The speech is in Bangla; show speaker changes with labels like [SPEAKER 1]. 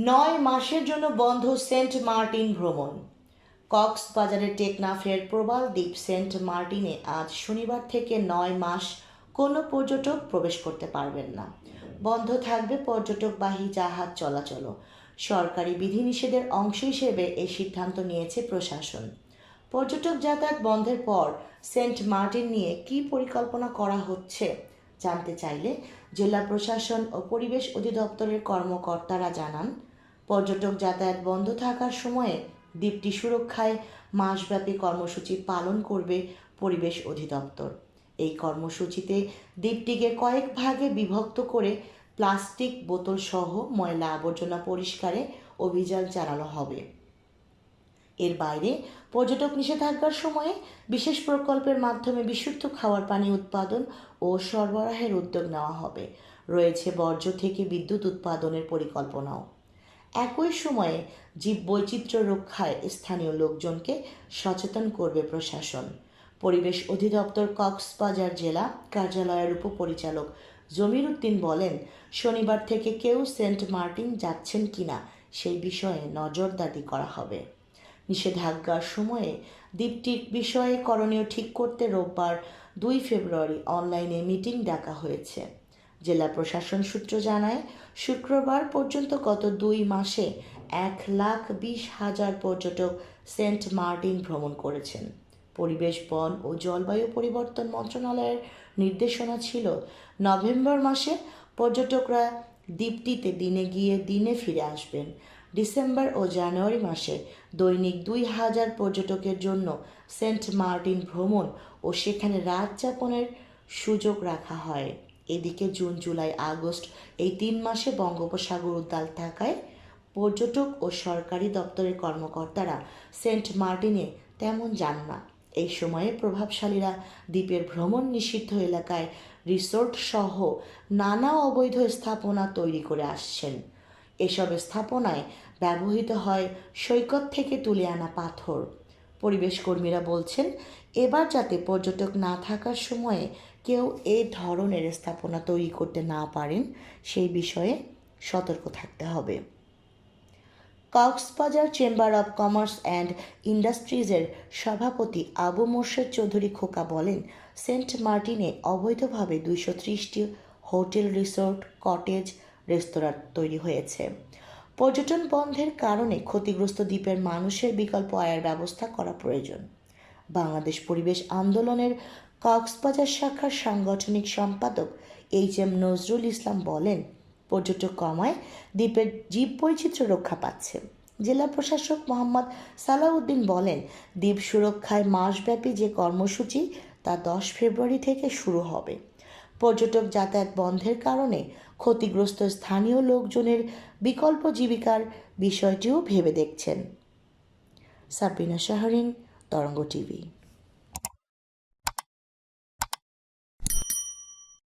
[SPEAKER 1] 9 মাসের জন্য বন্ধ সেন্ট মার্টিন ভ্রমণ। কক্সবাজারের টেকনাফের প্রবাল দ্বীপ সেন্ট মার্টিনে আজ শনিবার থেকে 9 মাস কোনো পর্যটক প্রবেশ করতে পারবেন না। বন্ধ থাকবে পর্যটকবাহী জাহাজ চলাচলও। সরকারি বিধিনিষেধের অংশ হিসেবে এই সিদ্ধান্ত নিয়েছে প্রশাসন। পর্যটক যাতায়াত বন্ধের পর সেন্ট মার্টিন নিয়ে কী পরিকল্পনা করা হচ্ছে জানতে চাইলে জেলা প্রশাসন ও পরিবেশ অধিদপ্তরের কর্মকর্তারা জানান, পর্যটক যাতায়াত বন্ধ থাকার সময়ে দ্বীপটি সুরক্ষায় মাসব্যাপী কর্মসূচি পালন করবে পরিবেশ অধিদপ্তর। এই কর্মসূচিতে দ্বীপটিকে কয়েক ভাগে বিভক্ত করে প্লাস্টিক বোতল সহ ময়লা আবর্জনা পরিষ্কারে অভিযান চালানো হবে। এর বাইরে পর্যটক নিষেধাজ্ঞার সময়ে বিশেষ প্রকল্পের মাধ্যমে বিশুদ্ধ খাওয়ার পানি উৎপাদন ও সরবরাহের উদ্যোগ নেওয়া হবে। রয়েছে বর্জ্য থেকে বিদ্যুৎ উৎপাদনের পরিকল্পনাও। একই সময়ে জীববৈচিত্র্য রক্ষায় স্থানীয় লোকজনকে সচেতন করবে প্রশাসন। পরিবেশ অধিদপ্তর কক্সবাজার জেলা কার্যালয়ের উপপরিচালক জমির উদ্দিন বলেন, শনিবার থেকে কেউ সেন্ট মার্টিন যাচ্ছেন কিনা সেই বিষয়ে নজরদারি করা হবে। নিষেধাজ্ঞার সময়ে দ্বীপটির বিষয়ে করণীয় ঠিক করতে রোববার 2 ফেব্রুয়ারি অনলাইনে মিটিং ডাকা হয়েছে। জেলা প্রশাসন সূত্র জানায়, শুক্রবার পর্যন্ত গত 2 মাসে 1,20,000 পর্যটক সেন্ট মার্টিন ভ্রমণ করেছেন। পরিবেশ, বন ও জলবায়ু পরিবর্তন মন্ত্রণালয়ের নির্দেশনা ছিল নভেম্বর মাসে পর্যটকরা দ্বীপটিতে দিনে গিয়ে দিনে ফিরে আসবেন। ডিসেম্বর ও জানুয়ারি মাসে দৈনিক 2,000 পর্যটকের জন্য সেন্ট মার্টিন ভ্রমণ ও সেখানে রাত যাপনের সুযোগ রাখা হয়। এদিকে জুন, জুলাই, আগস্ট এই 3 মাসে বঙ্গোপসাগর উত্তাল থাকায় পর্যটক ও সরকারি দপ্তরের কর্মকর্তারা সেন্ট মার্টিনে তেমন যান না। এই সময়ে প্রভাবশালীরা দ্বীপের ভ্রমণ নিষিদ্ধ এলাকায় রিসোর্ট সহ নানা অবৈধ স্থাপনা তৈরি করে আসছেন। এসব স্থাপনায় ব্যবহৃত হয় সৈকত থেকে তুলে আনা পাথর। পরিবেশ কর্মীরা বলছেন, এবার যাতে পর্যটক না থাকার সময়ে কেউ এই ধরনের স্থাপনা তৈরি করতে না পারেন সেই বিষয়ে সতর্ক থাকতে হবে। Cox's Bazar chamber of commerce and ইন্ডাস্ট্রিজের সভাপতি আবু মোর্শেদ চৌধুরী খোকা বলেন, সেন্ট মার্টিনে অবৈধভাবে 230টি হোটেল, রিসোর্ট, কটেজ, রেস্তোরাঁ তৈরি হয়েছে। পর্যটন বন্ধের কারণে ক্ষতিগ্রস্ত দ্বীপের মানুষের বিকল্প আয়ের ব্যবস্থা করা প্রয়োজন। বাংলাদেশ পরিবেশ আন্দোলনের কক্সবাজার শাখার সাংগঠনিক সম্পাদক HM নজরুল ইসলাম বলেন, পর্যটক কমায় দ্বীপের জীববৈচিত্র্য রক্ষা পাচ্ছে। জেলা প্রশাসক মোহাম্মদ সালাউদ্দিন বলেন, দ্বীপ সুরক্ষায় মাসব্যাপী যে কর্মসূচি তা 10 ফেব্রুয়ারি থেকে শুরু হবে। পর্যটক যাতায়াত বন্ধের কারণে ক্ষতিগ্রস্ত স্থানীয় লোকজনের বিকল্প জীবিকার বিষয়টিও ভেবে দেখছেন। সাবিনা শাহরিন, তরঙ্গ টিভি।